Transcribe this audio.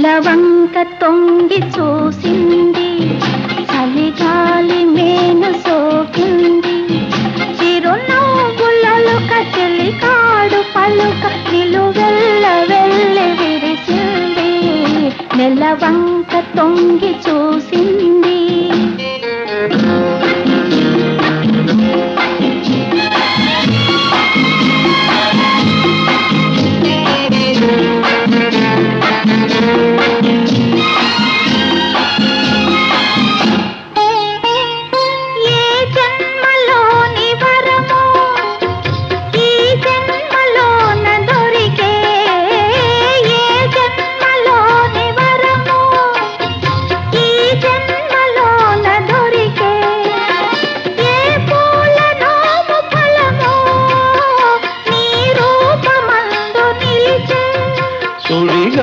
నెలవంక తొంగి చూసింది, చలిగాలి మేను సోకింది. చిరునవ్వులలో కచెలి కాడు పలుక నిలువెల్ల వెళ్ళి విరిసింది. నెలవంక తొంగి చూసింది.